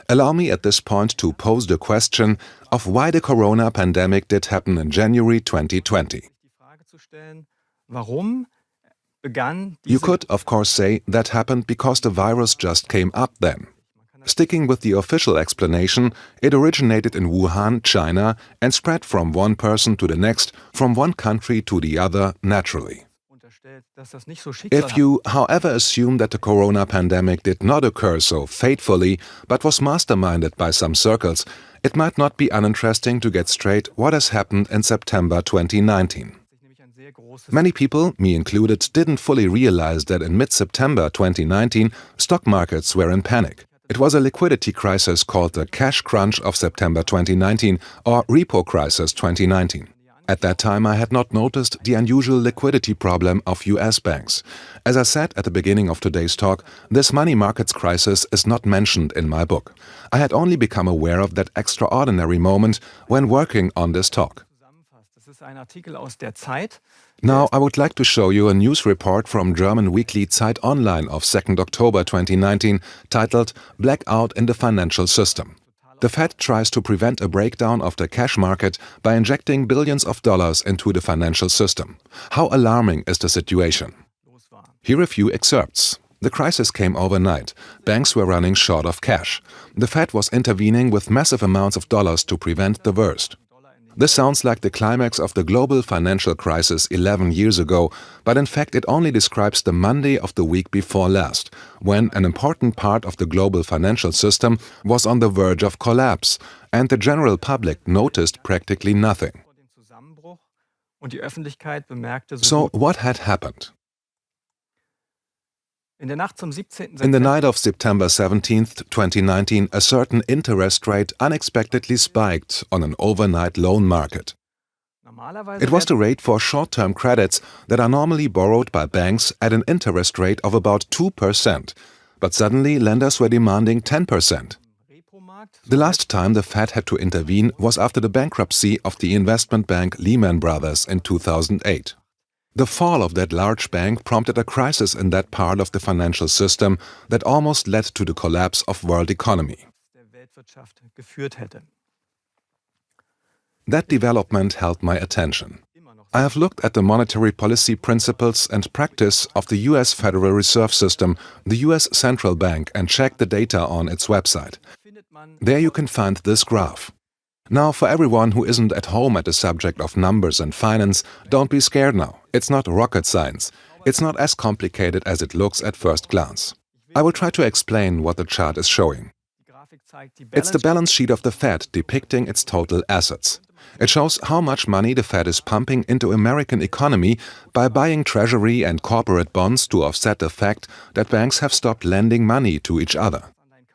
Allow me at this point to pose the question of why the corona pandemic did happen in January 2020. You could, of course, say that happened because the virus just came up then. Sticking with the official explanation, it originated in Wuhan, China, and spread from one person to the next, from one country to the other, naturally. If you, however, assume that the corona pandemic did not occur so fatefully, but was masterminded by some circles, it might not be uninteresting to get straight what has happened in September 2019. Many people, me included, didn't fully realize that in mid-September 2019, stock markets were in panic. It was a liquidity crisis called the cash crunch of September 2019 or repo crisis 2019. At that time, I had not noticed the unusual liquidity problem of US banks. As I said at the beginning of today's talk, this money markets crisis is not mentioned in my book. I had only become aware of that extraordinary moment when working on this talk. Now, I would like to show you a news report from German weekly Zeit Online of 2nd October 2019 titled "Blackout in the Financial System." The Fed tries to prevent a breakdown of the cash market by injecting billions of dollars into the financial system. How alarming is the situation? Here are a few excerpts. The crisis came overnight. Banks were running short of cash. The Fed was intervening with massive amounts of dollars to prevent the worst. This sounds like the climax of the global financial crisis 11 years ago, but in fact it only describes the Monday of the week before last, when an important part of the global financial system was on the verge of collapse, and the general public noticed practically nothing. So what had happened? In the night of September 17, 2019, a certain interest rate unexpectedly spiked on an overnight loan market. It was the rate for short-term credits that are normally borrowed by banks at an interest rate of about 2%, but suddenly lenders were demanding 10%. The last time the Fed had to intervene was after the bankruptcy of the investment bank Lehman Brothers in 2008. The fall of that large bank prompted a crisis in that part of the financial system that almost led to the collapse of world economy. That development held my attention. I have looked at the monetary policy principles and practice of the US Federal Reserve System, the US Central Bank, and checked the data on its website. There you can find this graph. Now, for everyone who isn't at home at the subject of numbers and finance, don't be scared now. It's not rocket science. It's not as complicated as it looks at first glance. I will try to explain what the chart is showing. It's the balance sheet of the Fed depicting its total assets. It shows how much money the Fed is pumping into American economy by buying treasury and corporate bonds to offset the fact that banks have stopped lending money to each other.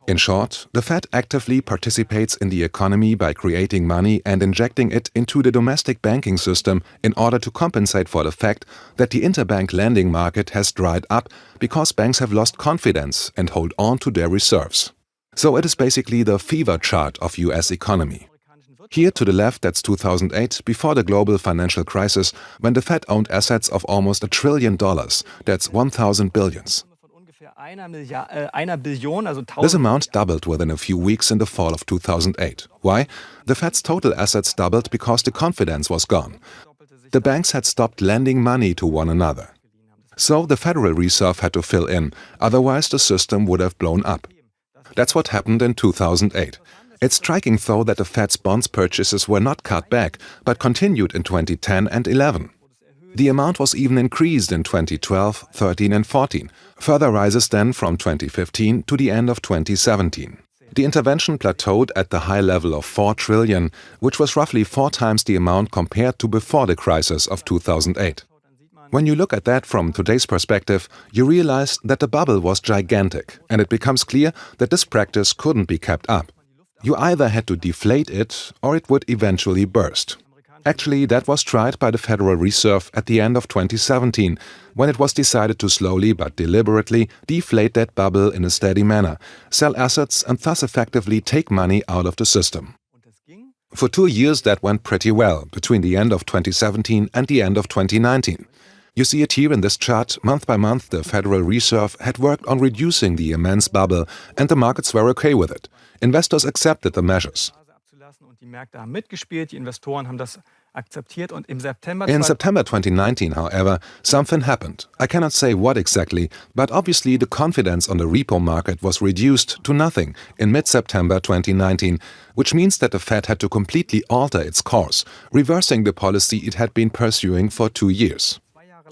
In short, the Fed actively participates in the economy by creating money and injecting it into the domestic banking system in order to compensate for the fact that the interbank lending market has dried up because banks have lost confidence and hold on to their reserves. So it is basically the fever chart of US economy. Here to the left, that's 2008, before the global financial crisis, when the Fed owned assets of almost $1 trillion, that's 1,000 billions. This amount doubled within a few weeks in the fall of 2008. Why? The Fed's total assets doubled because the confidence was gone. The banks had stopped lending money to one another. So the Federal Reserve had to fill in, otherwise the system would have blown up. That's what happened in 2008. It's striking, though, that the Fed's bonds purchases were not cut back, but continued in 2010 and 11. The amount was even increased in 2012, 13 and 14, further rises then from 2015 to the end of 2017. The intervention plateaued at the high level of 4 trillion, which was roughly 4 times the amount compared to before the crisis of 2008. When you look at that from today's perspective, you realize that the bubble was gigantic, and it becomes clear that this practice couldn't be kept up. You either had to deflate it, or it would eventually burst. Actually, that was tried by the Federal Reserve at the end of 2017, when it was decided to slowly but deliberately deflate that bubble in a steady manner, sell assets and thus effectively take money out of the system. For 2 years that went pretty well, between the end of 2017 and the end of 2019. You see it here in this chart. Month by month, the Federal Reserve had worked on reducing the immense bubble, and the markets were okay with it. Investors accepted the measures. In September 2019, however, something happened. I cannot say what exactly, but obviously the confidence on the repo market was reduced to nothing in mid-September 2019, which means that the Fed had to completely alter its course, reversing the policy it had been pursuing for 2 years.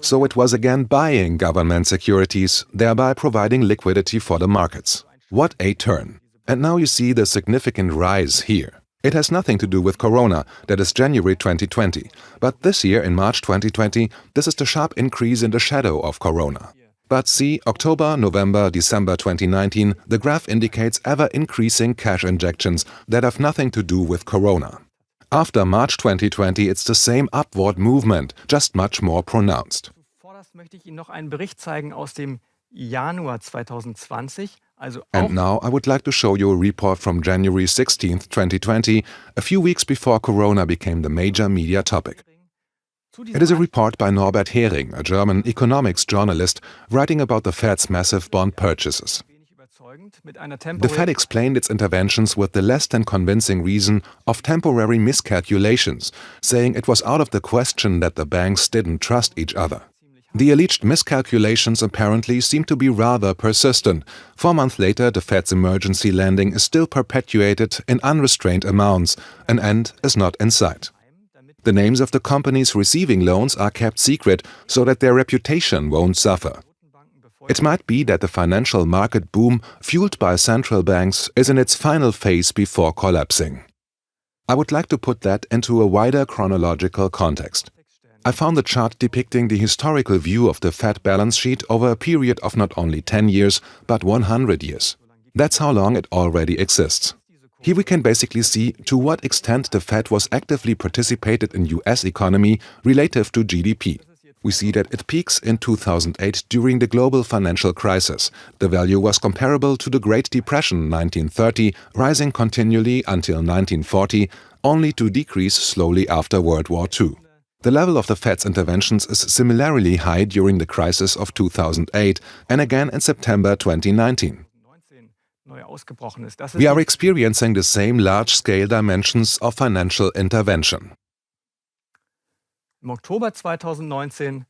So it was again buying government securities, thereby providing liquidity for the markets. What a turn! And now you see the significant rise here. It has nothing to do with Corona, that is January 2020. But this year, in March 2020, this is the sharp increase in the shadow of Corona. But see, October, November, December 2019, the graph indicates ever-increasing cash injections that have nothing to do with Corona. After March 2020, it's the same upward movement, just much more pronounced. And now I would like to show you a report from January 16, 2020, a few weeks before Corona became the major media topic. It is a report by Norbert Hering, a German economics journalist, writing about the Fed's massive bond purchases. The Fed explained its interventions with the less than convincing reason of temporary miscalculations, saying it was out of the question that the banks didn't trust each other. The alleged miscalculations apparently seem to be rather persistent. 4 months later, the Fed's emergency lending is still perpetuated in unrestrained amounts. An end is not in sight. The names of the companies receiving loans are kept secret so that their reputation won't suffer. It might be that the financial market boom, fueled by central banks, is in its final phase before collapsing. I would like to put that into a wider chronological context. I found a chart depicting the historical view of the Fed balance sheet over a period of not only 10 years, but 100 years. That's how long it already exists. Here we can basically see to what extent the Fed was actively participated in US economy relative to GDP. We see that it peaks in 2008 during the global financial crisis. The value was comparable to the Great Depression 1930, rising continually until 1940, only to decrease slowly after World War II. The level of the Fed's interventions is similarly high during the crisis of 2008 and again in September 2019. We are experiencing the same large-scale dimensions of financial intervention. Im Oktober 2019